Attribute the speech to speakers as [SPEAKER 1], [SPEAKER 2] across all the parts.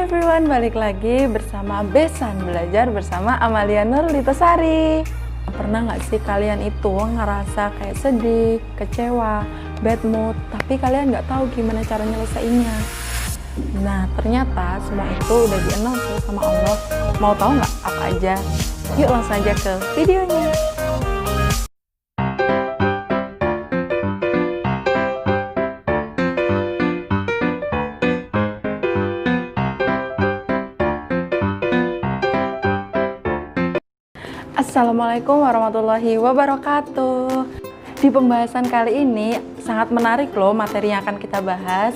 [SPEAKER 1] everyone, balik lagi bersama Besan Belajar bersama Amalia Nurlitasari. Pernah nggak sih kalian itu ngerasa kayak sedih, kecewa, bad mood, tapi kalian nggak tahu gimana cara nyelesainnya? Nah, ternyata semua itu udah di-announce sama Allah. Mau tahu nggak apa aja? Yuk langsung aja ke videonya. Assalamualaikum warahmatullahi wabarakatuh. Di pembahasan kali ini sangat menarik loh materi yang akan kita bahas.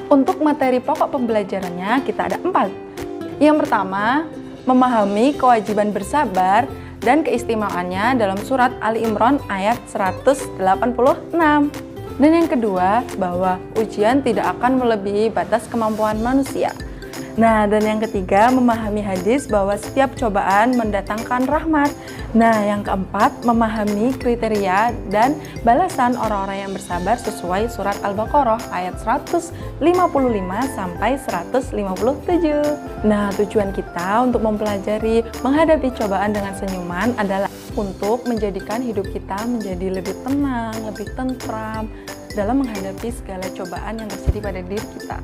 [SPEAKER 1] Untuk materi pokok pembelajarannya kita ada 4. Yang pertama, memahami kewajiban bersabar dan keistimewaannya dalam surat Ali Imran ayat 186. Dan yang kedua, bahwa ujian tidak akan melebihi batas kemampuan manusia. Nah, dan yang ketiga, memahami hadis bahwa setiap cobaan mendatangkan rahmat. Nah, yang keempat, memahami kriteria dan balasan orang-orang yang bersabar sesuai surat Al-Baqarah ayat 155 sampai 157. Nah, tujuan kita untuk mempelajari menghadapi cobaan dengan senyuman adalah untuk menjadikan hidup kita menjadi lebih tenang, lebih tentram dalam menghadapi segala cobaan yang terjadi pada diri kita,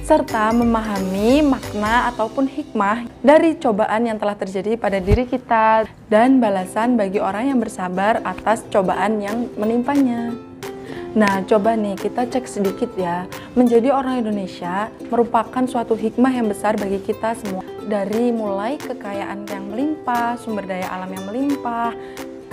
[SPEAKER 1] serta memahami makna ataupun hikmah dari cobaan yang telah terjadi pada diri kita dan balasan bagi orang yang bersabar atas cobaan yang menimpanya. Nah, coba nih kita cek sedikit ya. Menjadi orang Indonesia merupakan suatu hikmah yang besar bagi kita semua. Dari mulai kekayaan yang melimpah, sumber daya alam yang melimpah,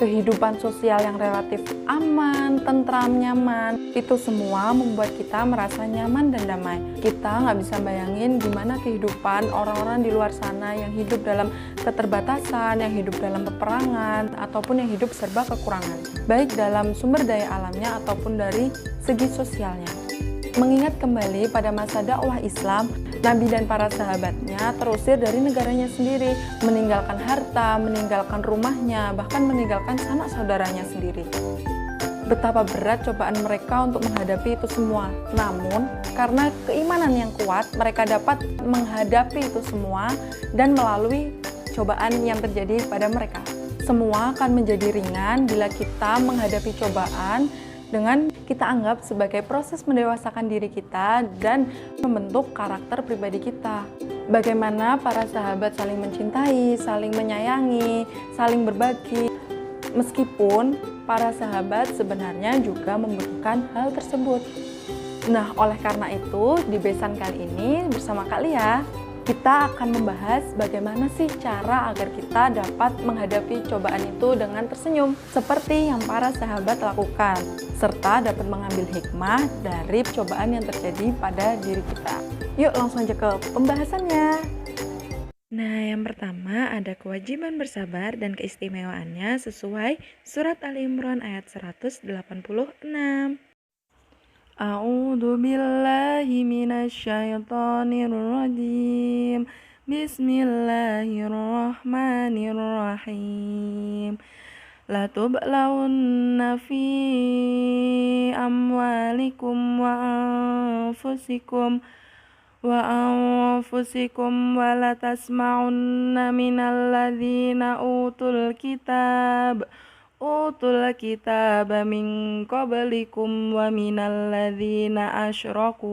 [SPEAKER 1] kehidupan sosial yang relatif aman, tentram, nyaman, itu semua membuat kita merasa nyaman dan damai. Kita nggak bisa bayangin gimana kehidupan orang-orang di luar sana yang hidup dalam keterbatasan, yang hidup dalam peperangan, ataupun yang hidup serba kekurangan, baik dalam sumber daya alamnya ataupun dari segi sosialnya. Mengingat kembali pada masa dakwah Islam, Nabi dan para sahabatnya terusir dari negaranya sendiri, meninggalkan harta, meninggalkan rumahnya, bahkan meninggalkan sanak saudaranya sendiri. Betapa berat cobaan mereka untuk menghadapi itu semua. Namun, karena keimanan yang kuat, mereka dapat menghadapi itu semua dan melalui cobaan yang terjadi pada mereka. Semua akan menjadi ringan bila kita menghadapi cobaan dengan kita anggap sebagai proses mendewasakan diri kita dan membentuk karakter pribadi kita. Bagaimana para sahabat saling mencintai, saling menyayangi, saling berbagi. Meskipun para sahabat sebenarnya juga membutuhkan hal tersebut. Nah, oleh karena itu, di Besan kali ini bersama Kalia, kita akan membahas bagaimana sih cara agar kita dapat menghadapi cobaan itu dengan tersenyum, seperti yang para sahabat lakukan, serta dapat mengambil hikmah dari cobaan yang terjadi pada diri kita. Yuk langsung aja ke pembahasannya. Nah, yang pertama ada kewajiban bersabar dan keistimewaannya sesuai surat Ali Imran ayat 186. A'udzu billahi minasyaitonir rajim. Bismillahirrahmanirrahim. La tublawunna fi amwalikum wa anfusikum wa la tasma'unna minal ladzina utul kitaba min qablikum wa minal ladzina asyraku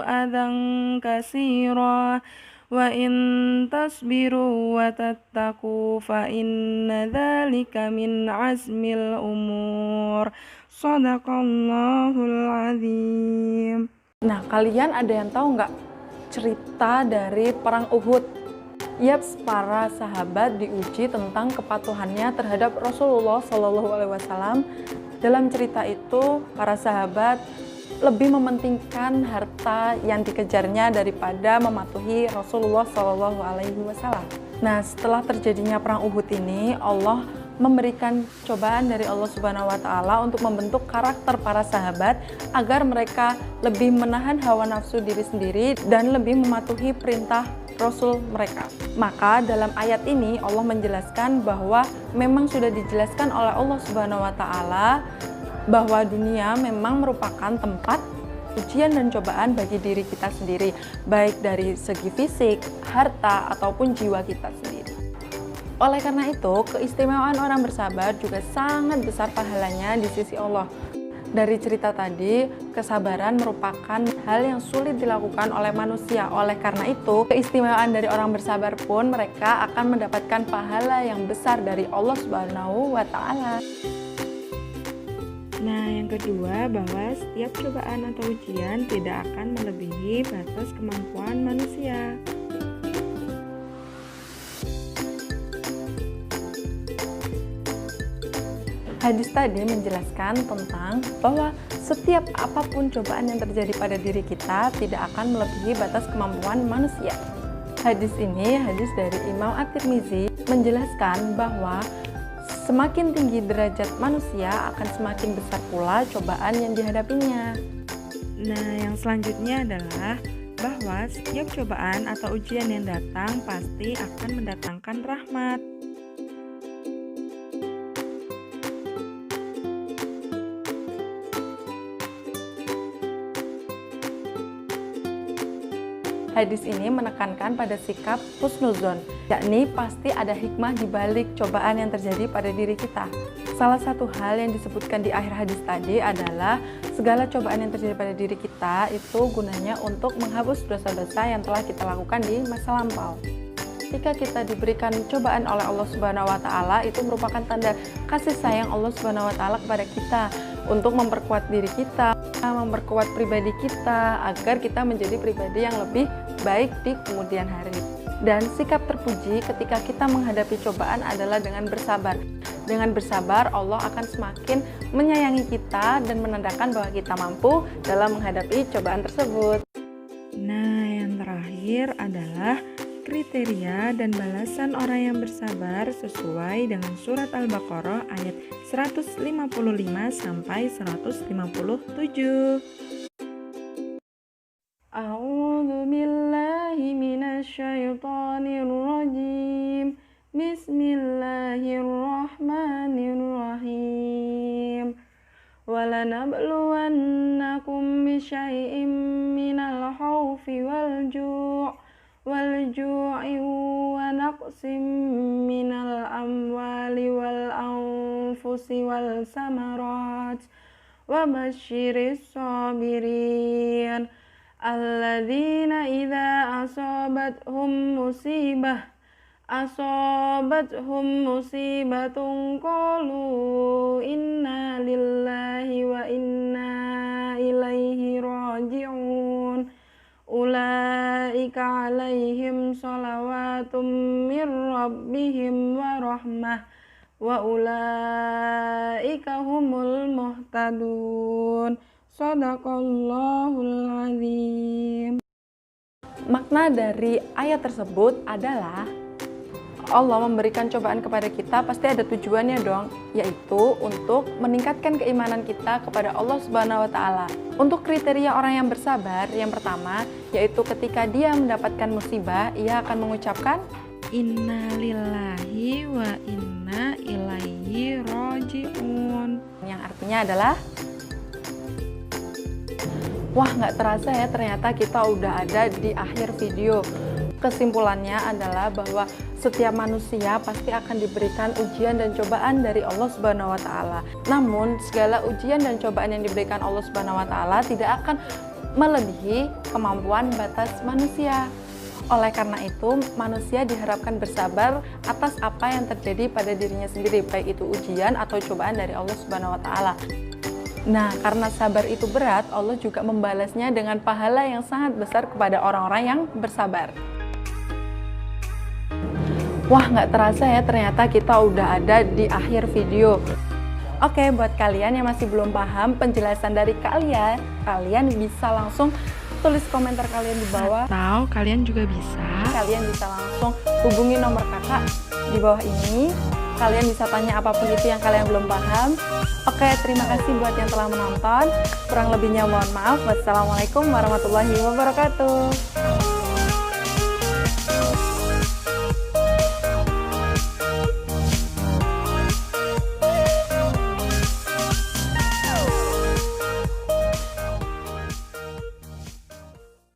[SPEAKER 1] adan katsira wa in tasbiru wa tattaqu fa inna dzalika min azmil umur. Shadaqallahul azim. Nah, kalian ada yang tahu nggak cerita dari perang Uhud? Yaps, para sahabat diuji tentang kepatuhannya terhadap Rasulullah SAW. Dalam cerita itu, para sahabat lebih mementingkan harta yang dikejarnya daripada mematuhi Rasulullah SAW. Nah, setelah terjadinya perang Uhud ini, Allah memberikan cobaan dari Allah Subhanahu wa Ta'ala untuk membentuk karakter para sahabat agar mereka lebih menahan hawa nafsu diri sendiri dan lebih mematuhi perintah Rasul mereka. Maka dalam ayat ini Allah menjelaskan bahwa memang sudah dijelaskan oleh Allah Subhanahu wa Ta'ala bahwa dunia memang merupakan tempat ujian dan cobaan bagi diri kita sendiri, baik dari segi fisik, harta, ataupun jiwa kita sendiri. Oleh karena itu, keistimewaan orang bersabar juga sangat besar pahalanya di sisi Allah. Dari cerita tadi, kesabaran merupakan hal yang sulit dilakukan oleh manusia. Oleh karena itu, keistimewaan dari orang bersabar pun mereka akan mendapatkan pahala yang besar dari Allah Subhanahu wa Ta'ala.
[SPEAKER 2] Nah, yang kedua, bahwa setiap cobaan atau ujian tidak akan melebihi batas kemampuan manusia.
[SPEAKER 1] Hadis tadi menjelaskan tentang bahwa setiap apapun cobaan yang terjadi pada diri kita tidak akan melebihi batas kemampuan manusia. Hadis ini hadis dari Imam At-Tirmizi menjelaskan bahwa semakin tinggi derajat manusia akan semakin besar pula cobaan yang dihadapinya.
[SPEAKER 2] Nah, yang selanjutnya adalah bahwa setiap cobaan atau ujian yang datang pasti akan mendatangkan rahmat.
[SPEAKER 1] Hadis ini menekankan pada sikap husnuzon, yakni pasti ada hikmah di balik cobaan yang terjadi pada diri kita. Salah satu hal yang disebutkan di akhir hadis tadi adalah segala cobaan yang terjadi pada diri kita itu gunanya untuk menghapus dosa-dosa yang telah kita lakukan di masa lampau. Ketika kita diberikan cobaan oleh Allah Subhanahu wa Ta'ala, itu merupakan tanda kasih sayang Allah Subhanahu wa Ta'ala kepada kita untuk memperkuat diri kita, memperkuat pribadi kita agar kita menjadi pribadi yang lebih baik di kemudian hari. Dan sikap terpuji ketika kita menghadapi cobaan adalah dengan bersabar. Dengan bersabar, Allah akan semakin menyayangi kita dan menandakan bahwa kita mampu dalam menghadapi cobaan tersebut.
[SPEAKER 2] Nah, yang terakhir adalah kriteria dan balasan orang yang bersabar sesuai dengan surat Al-Baqarah ayat 155 sampai 157.
[SPEAKER 1] A'udzu billahi minasyaitonir rajim. Bismillahirrahmanirrahim. Walanabluwannakum bisyai'im minal khaufi wal ju'i wa naqsim minal amwali wal anfusi wal samarat wa basyiris sabirin alladzina idza asabathum musibatun qalu inna lillahi wa inna ilaihi raji'un. Ulaika alaihim shalawatum mir rabbihim wa rahmah wa ulaika humul muhtadun. Shadaqallahul azim. Makna dari ayat tersebut adalah Allah memberikan cobaan kepada kita pasti ada tujuannya dong, yaitu untuk meningkatkan keimanan kita kepada Allah Subhanahu wa Ta'ala. Untuk kriteria orang yang bersabar, yang pertama yaitu ketika dia mendapatkan musibah, ia akan mengucapkan
[SPEAKER 2] Inna lillahi wa inna ilaihi raji'un,
[SPEAKER 1] yang artinya adalah wah, nggak terasa ya, ternyata kita udah ada di akhir video. Kesimpulannya adalah bahwa setiap manusia pasti akan diberikan ujian dan cobaan dari Allah Subhanahu wa Ta'ala. Namun, segala ujian dan cobaan yang diberikan Allah Subhanahu wa Ta'ala tidak akan melebihi kemampuan batas manusia. Oleh karena itu, manusia diharapkan bersabar atas apa yang terjadi pada dirinya sendiri, baik itu ujian atau cobaan dari Allah Subhanahu wa Ta'ala. Nah, karena sabar itu berat, Allah juga membalasnya dengan pahala yang sangat besar kepada orang-orang yang bersabar. Wah, nggak terasa ya, ternyata kita udah ada di akhir video. Oke, buat kalian yang masih belum paham penjelasan dari kalian bisa langsung tulis komentar kalian di bawah.
[SPEAKER 2] Atau kalian juga bisa
[SPEAKER 1] langsung hubungi nomor kakak di bawah ini. Kalian bisa tanya apapun itu yang kalian belum paham. Oke, terima kasih buat yang telah menonton. Kurang lebihnya mohon maaf. Wassalamualaikum warahmatullahi wabarakatuh.